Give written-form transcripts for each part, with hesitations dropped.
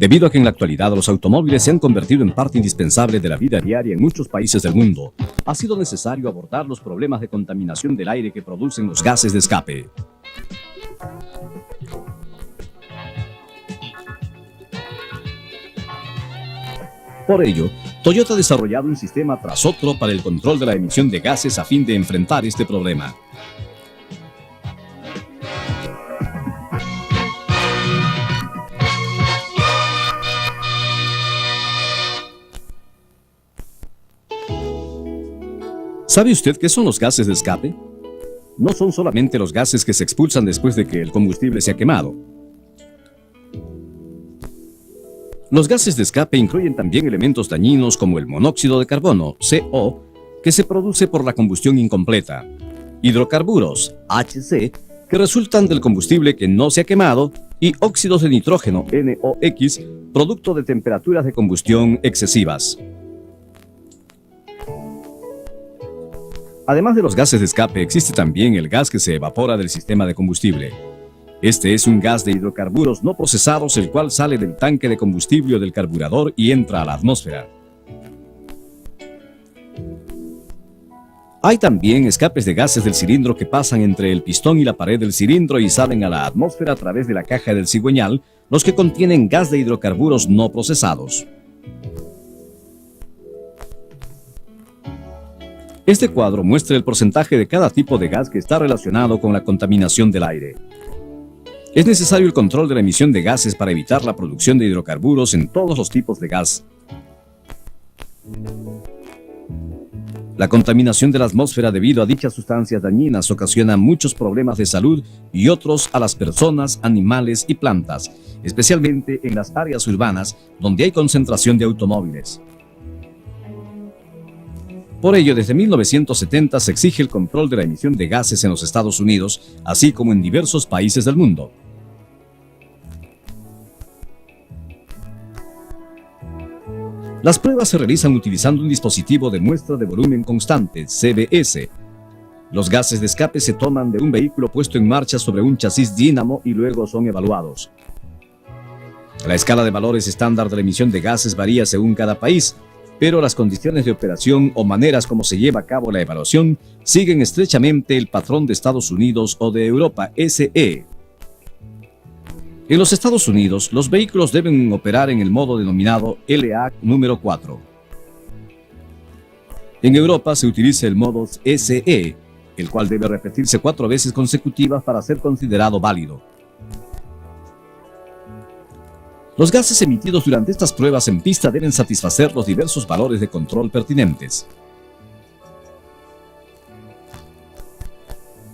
Debido a que en la actualidad los automóviles se han convertido en parte indispensable de la vida diaria en muchos países del mundo, ha sido necesario abordar los problemas de contaminación del aire que producen los gases de escape. Por ello, Toyota ha desarrollado un sistema tras otro para el control de la emisión de gases a fin de enfrentar este problema. ¿Sabe usted qué son los gases de escape? No son solamente los gases que se expulsan después de que el combustible se ha quemado. Los gases de escape incluyen también elementos dañinos como el monóxido de carbono, CO, que se produce por la combustión incompleta, hidrocarburos, HC, que resultan del combustible que no se ha quemado, y óxidos de nitrógeno, NOx, producto de temperaturas de combustión excesivas. Además de los gases de escape, existe también el gas que se evapora del sistema de combustible. Este es un gas de hidrocarburos no procesados, el cual sale del tanque de combustible del carburador y entra a la atmósfera. Hay también escapes de gases del cilindro que pasan entre el pistón y la pared del cilindro y salen a la atmósfera a través de la caja del cigüeñal, los que contienen gas de hidrocarburos no procesados. Este cuadro muestra el porcentaje de cada tipo de gas que está relacionado con la contaminación del aire. Es necesario el control de la emisión de gases para evitar la producción de hidrocarburos en todos los tipos de gas. La contaminación de la atmósfera debido a dichas sustancias dañinas ocasiona muchos problemas de salud y otros a las personas, animales y plantas, especialmente en las áreas urbanas donde hay concentración de automóviles. Por ello, desde 1970 se exige el control de la emisión de gases en los Estados Unidos, así como en diversos países del mundo. Las pruebas se realizan utilizando un dispositivo de muestra de volumen constante, CBS. Los gases de escape se toman de un vehículo puesto en marcha sobre un chasis dínamo y luego son evaluados. La escala de valores estándar de la emisión de gases varía según cada país, pero las condiciones de operación o maneras como se lleva a cabo la evaluación siguen estrechamente el patrón de Estados Unidos o de Europa, SE. En los Estados Unidos, los vehículos deben operar en el modo denominado LA número 4. En Europa se utiliza el modo SE, el cual debe repetirse 4 veces consecutivas para ser considerado válido. Los gases emitidos durante estas pruebas en pista deben satisfacer los diversos valores de control pertinentes.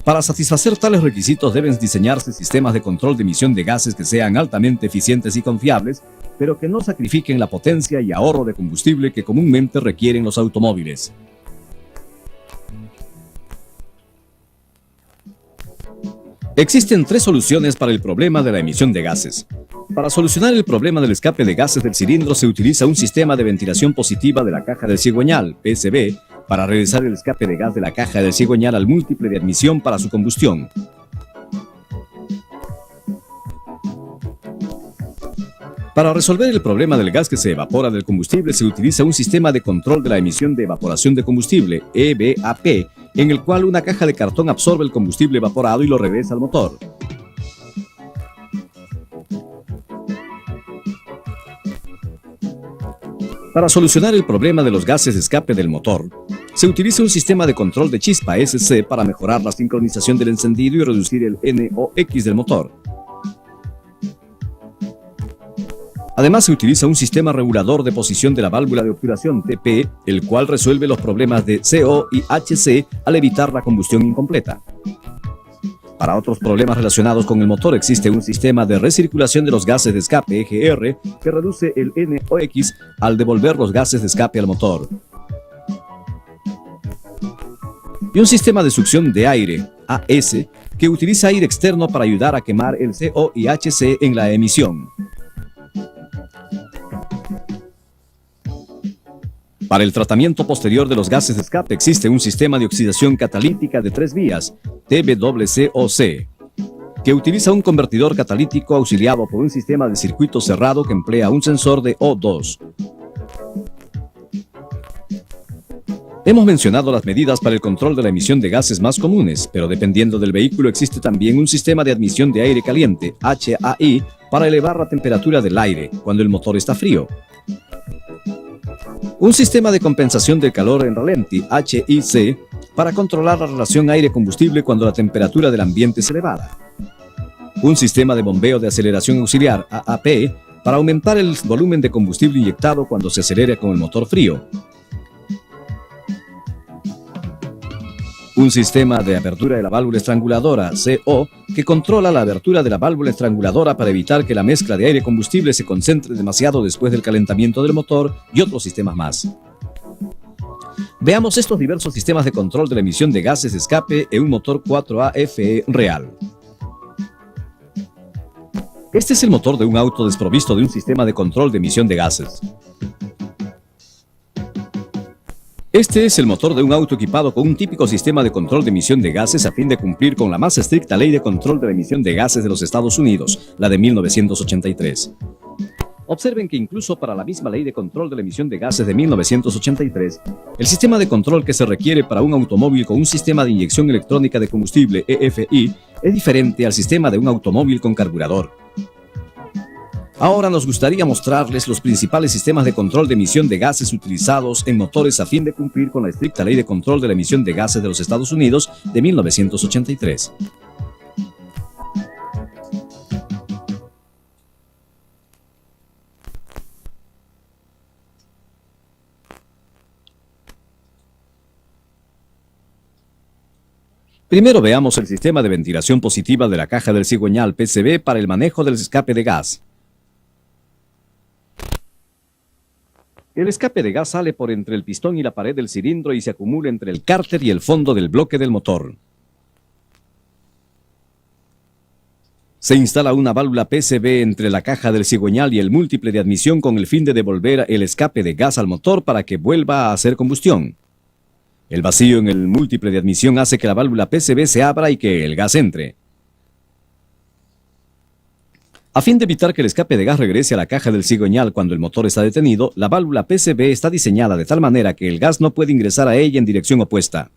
Para satisfacer tales requisitos deben diseñarse sistemas de control de emisión de gases que sean altamente eficientes y confiables, pero que no sacrifiquen la potencia y ahorro de combustible que comúnmente requieren los automóviles. Existen 3 soluciones para el problema de la emisión de gases. Para solucionar el problema del escape de gases del cilindro se utiliza un sistema de ventilación positiva de la caja del cigüeñal, PSV, para realizar el escape de gas de la caja del cigüeñal al múltiple de admisión para su combustión. Para resolver el problema del gas que se evapora del combustible se utiliza un sistema de control de la emisión de evaporación de combustible, EVAP, en el cual una caja de cartón absorbe el combustible evaporado y lo regresa al motor. Para solucionar el problema de los gases de escape del motor, se utiliza un sistema de control de chispa SC para mejorar la sincronización del encendido y reducir el NOx del motor. Además, se utiliza un sistema regulador de posición de la válvula de obturación TP, el cual resuelve los problemas de CO y HC al evitar la combustión incompleta. Para otros problemas relacionados con el motor existe un sistema de recirculación de los gases de escape EGR que reduce el NOx al devolver los gases de escape al motor. Y un sistema de succión de aire, AS, que utiliza aire externo para ayudar a quemar el CO y HC en la emisión. Para el tratamiento posterior de los gases de escape existe un sistema de oxidación catalítica de 3 vías, TBWCOC. que utiliza un convertidor catalítico auxiliado por un sistema de circuito cerrado que emplea un sensor de O2. Hemos mencionado las medidas para el control de la emisión de gases más comunes, pero dependiendo del vehículo existe también un sistema de admisión de aire caliente, HAI, para elevar la temperatura del aire cuando el motor está frío. Un sistema de compensación del calor en ralenti, HIC, para controlar la relación aire-combustible cuando la temperatura del ambiente es elevada. Un sistema de bombeo de aceleración auxiliar, AAP, para aumentar el volumen de combustible inyectado cuando se acelera con el motor frío. Un sistema de apertura de la válvula estranguladora, CO, que controla la abertura de la válvula estranguladora para evitar que la mezcla de aire-combustible se concentre demasiado después del calentamiento del motor, y otros sistemas más. Veamos estos diversos sistemas de control de la emisión de gases de escape en un motor 4AFE real. Este es el motor de un auto desprovisto de un sistema de control de emisión de gases. Este es el motor de un auto equipado con un típico sistema de control de emisión de gases a fin de cumplir con la más estricta ley de control de la emisión de gases de los Estados Unidos, la de 1983. Observen que incluso para la misma ley de control de la emisión de gases de 1983, el sistema de control que se requiere para un automóvil con un sistema de inyección electrónica de combustible, EFI, es diferente al sistema de un automóvil con carburador. Ahora nos gustaría mostrarles los principales sistemas de control de emisión de gases utilizados en motores a fin de cumplir con la estricta ley de control de la emisión de gases de los Estados Unidos de 1983. Primero veamos el sistema de ventilación positiva de la caja del cigüeñal PCB para el manejo del escape de gas. El escape de gas sale por entre el pistón y la pared del cilindro y se acumula entre el cárter y el fondo del bloque del motor. Se instala una válvula PCB entre la caja del cigüeñal y el múltiple de admisión con el fin de devolver el escape de gas al motor para que vuelva a hacer combustión. El vacío en el múltiple de admisión hace que la válvula PCB se abra y que el gas entre. A fin de evitar que el escape de gas regrese a la caja del cigüeñal cuando el motor está detenido, la válvula PCB está diseñada de tal manera que el gas no puede ingresar a ella en dirección opuesta.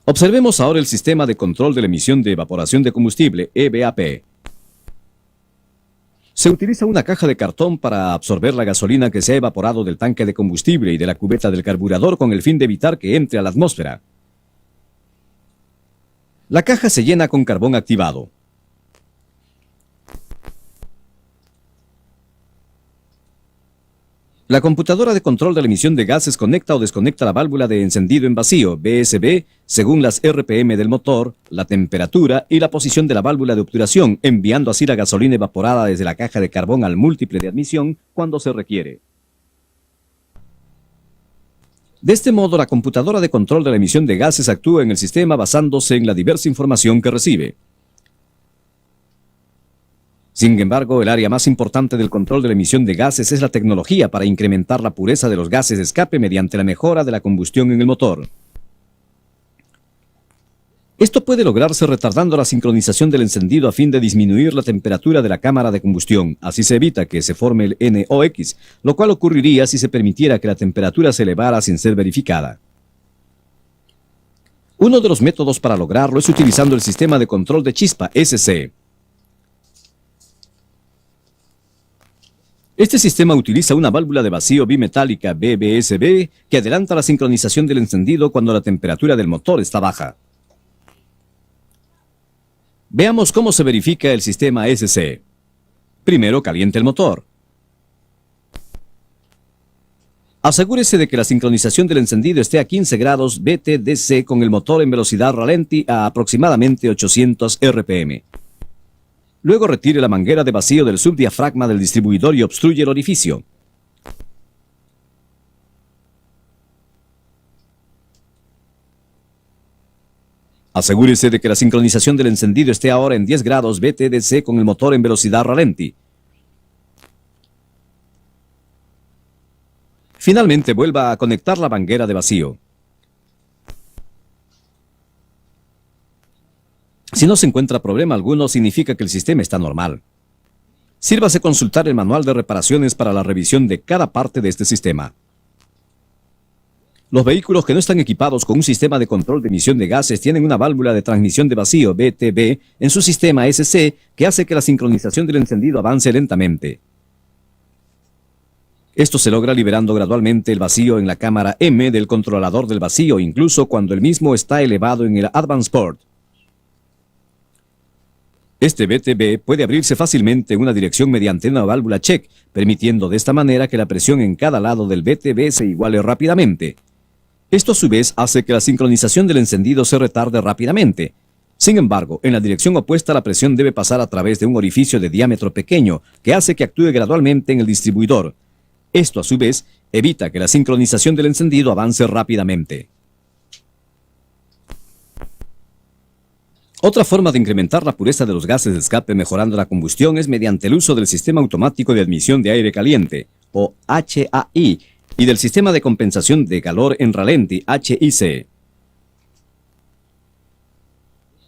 Observemos ahora el sistema de control de la emisión de evaporación de combustible, EVAP. Se utiliza una caja de cartón para absorber la gasolina que se ha evaporado del tanque de combustible y de la cubeta del carburador con el fin de evitar que entre a la atmósfera. La caja se llena con carbón activado. La computadora de control de la emisión de gases conecta o desconecta la válvula de encendido en vacío, VSB, según las RPM del motor, la temperatura y la posición de la válvula de obturación, enviando así la gasolina evaporada desde la caja de carbón al múltiple de admisión cuando se requiere. De este modo, la computadora de control de la emisión de gases actúa en el sistema basándose en la diversa información que recibe. Sin embargo, el área más importante del control de la emisión de gases es la tecnología para incrementar la pureza de los gases de escape mediante la mejora de la combustión en el motor. Esto puede lograrse retardando la sincronización del encendido a fin de disminuir la temperatura de la cámara de combustión. Así se evita que se forme el NOx, lo cual ocurriría si se permitiera que la temperatura se elevara sin ser verificada. Uno de los métodos para lograrlo es utilizando el sistema de control de chispa, SC. Este sistema utiliza una válvula de vacío bimetálica BBSB que adelanta la sincronización del encendido cuando la temperatura del motor está baja. Veamos cómo se verifica el sistema SC. Primero, caliente el motor. Asegúrese de que la sincronización del encendido esté a 15 grados BTDC con el motor en velocidad ralenti a aproximadamente 800 RPM. Luego retire la manguera de vacío del subdiafragma del distribuidor y obstruye el orificio. Asegúrese de que la sincronización del encendido esté ahora en 10 grados BTDC con el motor en velocidad ralenti. Finalmente, vuelva a conectar la manguera de vacío. Si no se encuentra problema alguno, significa que el sistema está normal. Sírvase consultar el manual de reparaciones para la revisión de cada parte de este sistema. Los vehículos que no están equipados con un sistema de control de emisión de gases tienen una válvula de transmisión de vacío, VTV, en su sistema SC que hace que la sincronización del encendido avance lentamente. Esto se logra liberando gradualmente el vacío en la cámara M del controlador del vacío, incluso cuando el mismo está elevado en el Advanced Port. Este VTV puede abrirse fácilmente en una dirección mediante una válvula check, permitiendo de esta manera que la presión en cada lado del VTV se iguale rápidamente. Esto a su vez hace que la sincronización del encendido se retarde rápidamente. Sin embargo, en la dirección opuesta la presión debe pasar a través de un orificio de diámetro pequeño que hace que actúe gradualmente en el distribuidor. Esto a su vez evita que la sincronización del encendido avance rápidamente. Otra forma de incrementar la pureza de los gases de escape mejorando la combustión es mediante el uso del Sistema Automático de Admisión de Aire Caliente, o HAI, y del Sistema de Compensación de Calor en Ralenti, HIC.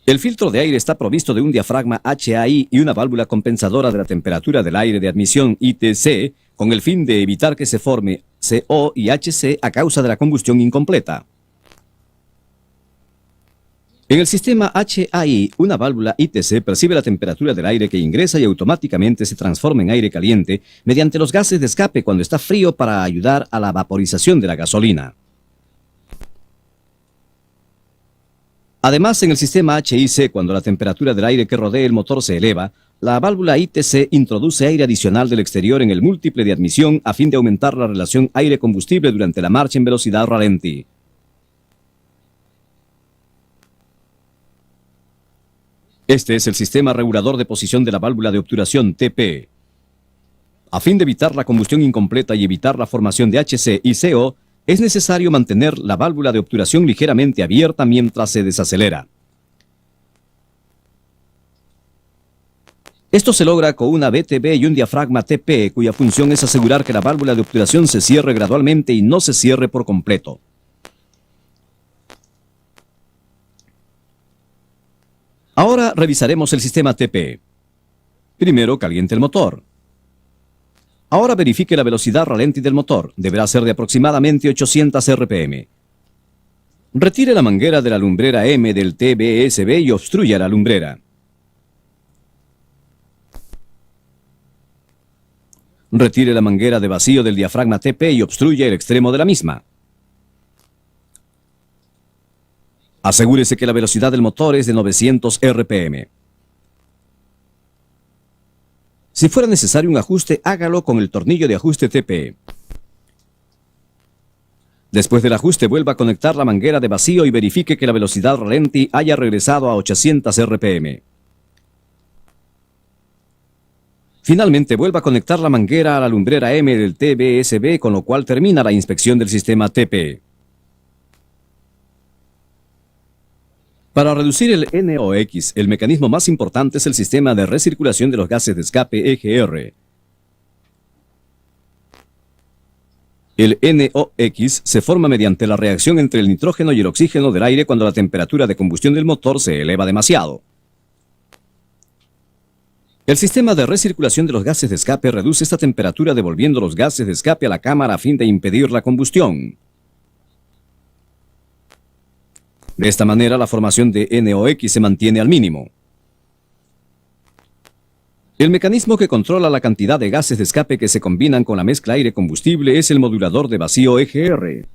El filtro de aire está provisto de un diafragma HAI y una válvula compensadora de la temperatura del aire de admisión ITC, con el fin de evitar que se forme CO y HC a causa de la combustión incompleta. En el sistema HAI, una válvula ITC percibe la temperatura del aire que ingresa y automáticamente se transforma en aire caliente mediante los gases de escape cuando está frío para ayudar a la vaporización de la gasolina. Además, en el sistema HIC, cuando la temperatura del aire que rodea el motor se eleva, la válvula ITC introduce aire adicional del exterior en el múltiple de admisión a fin de aumentar la relación aire-combustible durante la marcha en velocidad ralenti. Este es el sistema regulador de posición de la válvula de obturación TP. A fin de evitar la combustión incompleta y evitar la formación de HC y CO, es necesario mantener la válvula de obturación ligeramente abierta mientras se desacelera. Esto se logra con una VTV y un diafragma TP, cuya función es asegurar que la válvula de obturación se cierre gradualmente y no se cierre por completo. Ahora revisaremos el sistema TP. Primero caliente el motor. Ahora verifique la velocidad ralenti del motor. Deberá ser de aproximadamente 800 RPM. Retire la manguera de la lumbrera M del TBSB y obstruya la lumbrera. Retire la manguera de vacío del diafragma TP y obstruya el extremo de la misma. Asegúrese que la velocidad del motor es de 900 RPM. Si fuera necesario un ajuste, hágalo con el tornillo de ajuste TP. Después del ajuste, vuelva a conectar la manguera de vacío y verifique que la velocidad ralenti haya regresado a 800 RPM. Finalmente, vuelva a conectar la manguera a la lumbrera M del TBSB, con lo cual termina la inspección del sistema TP. Para reducir el NOx, el mecanismo más importante es el sistema de recirculación de los gases de escape EGR. El NOx se forma mediante la reacción entre el nitrógeno y el oxígeno del aire cuando la temperatura de combustión del motor se eleva demasiado. El sistema de recirculación de los gases de escape reduce esta temperatura devolviendo los gases de escape a la cámara a fin de impedir la combustión. De esta manera, la formación de NOx se mantiene al mínimo. El mecanismo que controla la cantidad de gases de escape que se combinan con la mezcla aire-combustible es el modulador de vacío EGR.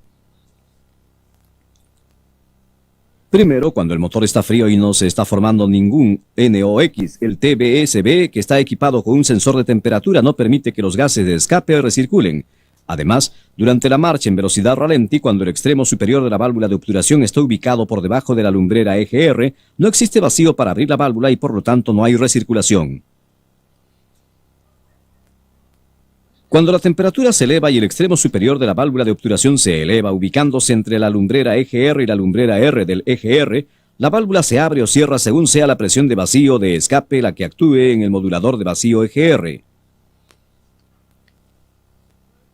Primero, cuando el motor está frío y no se está formando ningún NOx, el TBSB, que está equipado con un sensor de temperatura, no permite que los gases de escape recirculen. Además, durante la marcha en velocidad ralenti, cuando el extremo superior de la válvula de obturación está ubicado por debajo de la lumbrera EGR, no existe vacío para abrir la válvula y por lo tanto no hay recirculación. Cuando la temperatura se eleva y el extremo superior de la válvula de obturación se eleva, ubicándose entre la lumbrera EGR y la lumbrera R del EGR, la válvula se abre o cierra según sea la presión de vacío de escape la que actúe en el modulador de vacío EGR.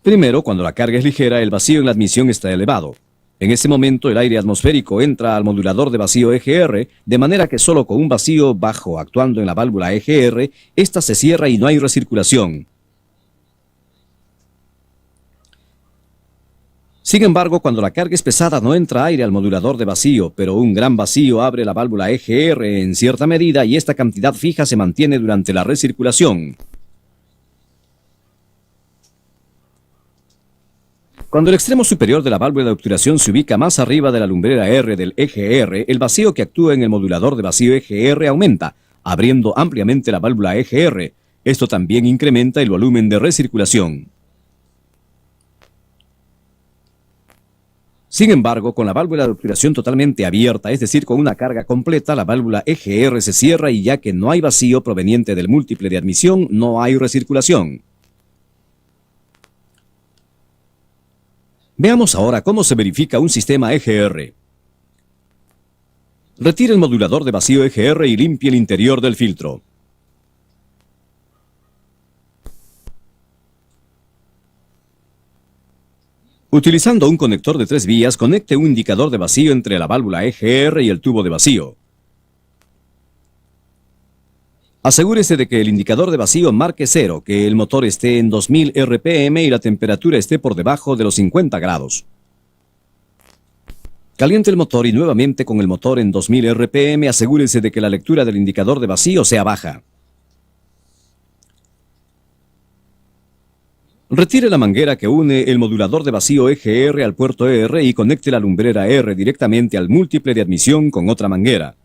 Primero, cuando la carga es ligera, el vacío en la admisión está elevado. En ese momento el aire atmosférico entra al modulador de vacío EGR, de manera que solo con un vacío bajo actuando en la válvula EGR, ésta se cierra y no hay recirculación. Sin embargo, cuando la carga es pesada no entra aire al modulador de vacío, pero un gran vacío abre la válvula EGR en cierta medida y esta cantidad fija se mantiene durante la recirculación. Cuando el extremo superior de la válvula de obturación se ubica más arriba de la lumbrera R del EGR, el vacío que actúa en el modulador de vacío EGR aumenta, abriendo ampliamente la válvula EGR. Esto también incrementa el volumen de recirculación. Sin embargo, con la válvula de obturación totalmente abierta, es decir, con una carga completa, la válvula EGR se cierra y ya que no hay vacío proveniente del múltiple de admisión, no hay recirculación. Veamos ahora cómo se verifica un sistema EGR. Retire el modulador de vacío EGR y limpie el interior del filtro. Utilizando un conector de 3 vías, conecte un indicador de vacío entre la válvula EGR y el tubo de vacío. Asegúrese de que el indicador de vacío marque 0, que el motor esté en 2000 RPM y la temperatura esté por debajo de los 50 grados. Caliente el motor y nuevamente con el motor en 2000 RPM asegúrese de que la lectura del indicador de vacío sea baja. Retire la manguera que une el modulador de vacío EGR al puerto R y conecte la lumbrera R directamente al múltiple de admisión con otra manguera.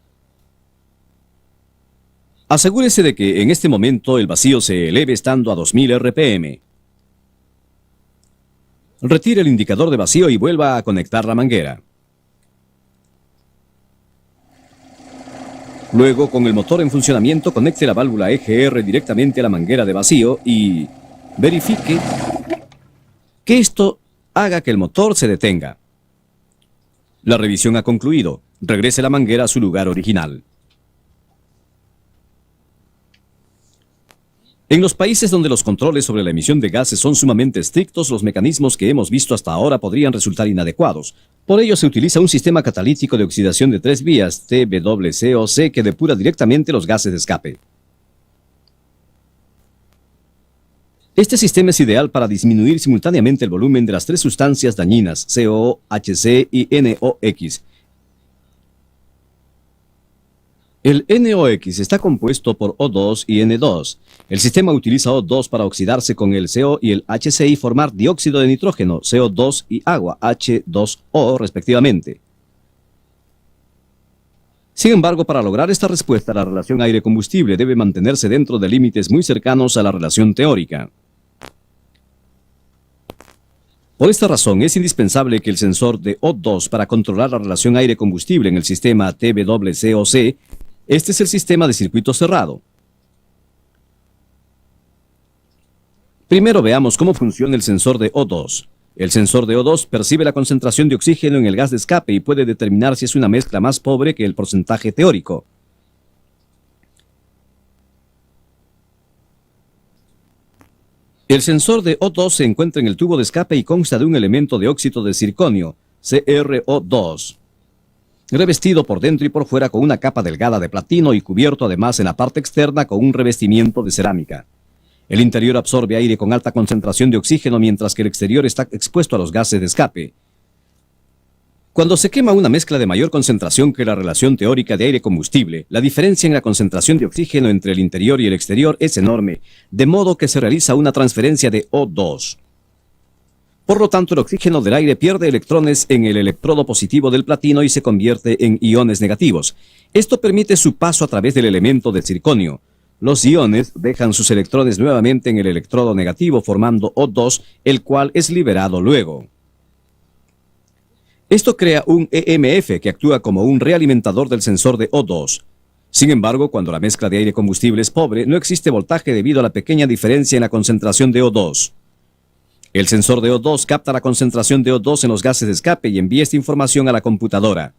Asegúrese de que en este momento el vacío se eleve estando a 2000 RPM. Retire el indicador de vacío y vuelva a conectar la manguera. Luego, con el motor en funcionamiento, conecte la válvula EGR directamente a la manguera de vacío y verifique que esto haga que el motor se detenga. La revisión ha concluido. Regrese la manguera a su lugar original. En los países donde los controles sobre la emisión de gases son sumamente estrictos, los mecanismos que hemos visto hasta ahora podrían resultar inadecuados. Por ello se utiliza un sistema catalítico de oxidación de 3 vías, TWCOC, que depura directamente los gases de escape. Este sistema es ideal para disminuir simultáneamente el volumen de las 3 sustancias dañinas, CO, HC y NOx. El NOx está compuesto por O2 y N2. El sistema utiliza O2 para oxidarse con el CO y el HC y formar dióxido de nitrógeno, CO2 y agua, H2O respectivamente. Sin embargo, para lograr esta respuesta, la relación aire-combustible debe mantenerse dentro de límites muy cercanos a la relación teórica. Por esta razón, es indispensable que el sensor de O2 para controlar la relación aire-combustible en el sistema TWCOC. Este es el sistema de circuito cerrado. Primero veamos cómo funciona el sensor de O2. El sensor de O2 percibe la concentración de oxígeno en el gas de escape y puede determinar si es una mezcla más pobre que el porcentaje teórico. El sensor de O2 se encuentra en el tubo de escape y consta de un elemento de óxido de circonio, CrO2, revestido por dentro y por fuera con una capa delgada de platino y cubierto además en la parte externa con un revestimiento de cerámica. El interior absorbe aire con alta concentración de oxígeno mientras que el exterior está expuesto a los gases de escape. Cuando se quema una mezcla de mayor concentración que la relación teórica de aire-combustible, la diferencia en la concentración de oxígeno entre el interior y el exterior es enorme, de modo que se realiza una transferencia de O2. Por lo tanto, el oxígeno del aire pierde electrones en el electrodo positivo del platino y se convierte en iones negativos. Esto permite su paso a través del elemento de circonio. Los iones dejan sus electrones nuevamente en el electrodo negativo formando O2, el cual es liberado luego. Esto crea un EMF que actúa como un realimentador del sensor de O2. Sin embargo, cuando la mezcla de aire combustible es pobre, no existe voltaje debido a la pequeña diferencia en la concentración de O2. El sensor de O2 capta la concentración de O2 en los gases de escape y envía esta información a la computadora.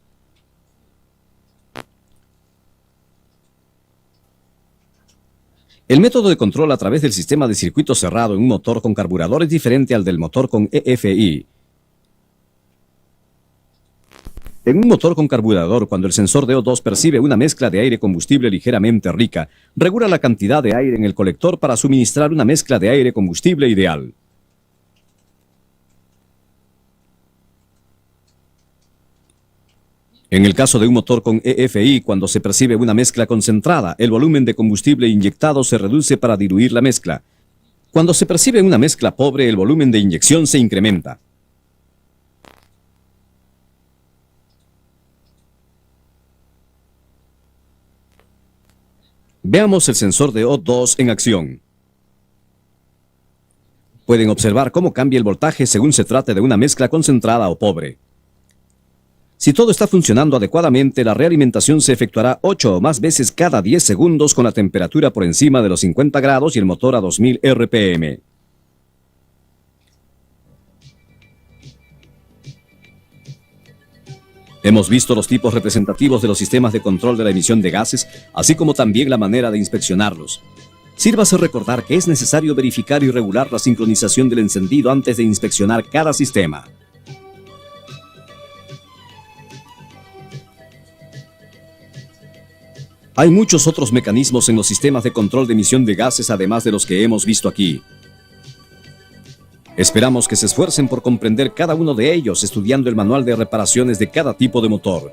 El método de control a través del sistema de circuito cerrado en un motor con carburador es diferente al del motor con EFI. En un motor con carburador, cuando el sensor de O2 percibe una mezcla de aire-combustible ligeramente rica, regula la cantidad de aire en el colector para suministrar una mezcla de aire-combustible ideal. En el caso de un motor con EFI, cuando se percibe una mezcla concentrada, el volumen de combustible inyectado se reduce para diluir la mezcla. Cuando se percibe una mezcla pobre, el volumen de inyección se incrementa. Veamos el sensor de O2 en acción. Pueden observar cómo cambia el voltaje según se trate de una mezcla concentrada o pobre. Si todo está funcionando adecuadamente, la realimentación se efectuará 8 o más veces cada 10 segundos con la temperatura por encima de los 50 grados y el motor a 2000 RPM. Hemos visto los tipos representativos de los sistemas de control de la emisión de gases, así como también la manera de inspeccionarlos. Sírvase recordar que es necesario verificar y regular la sincronización del encendido antes de inspeccionar cada sistema. Hay muchos otros mecanismos en los sistemas de control de emisión de gases además de los que hemos visto aquí. Esperamos que se esfuercen por comprender cada uno de ellos estudiando el manual de reparaciones de cada tipo de motor.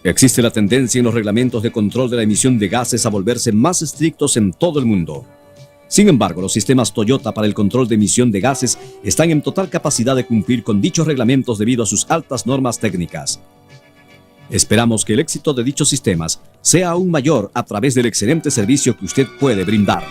Existe la tendencia en los reglamentos de control de la emisión de gases a volverse más estrictos en todo el mundo. Sin embargo, los sistemas Toyota para el control de emisión de gases están en total capacidad de cumplir con dichos reglamentos debido a sus altas normas técnicas. Esperamos que el éxito de dichos sistemas sea aún mayor a través del excelente servicio que usted puede brindar.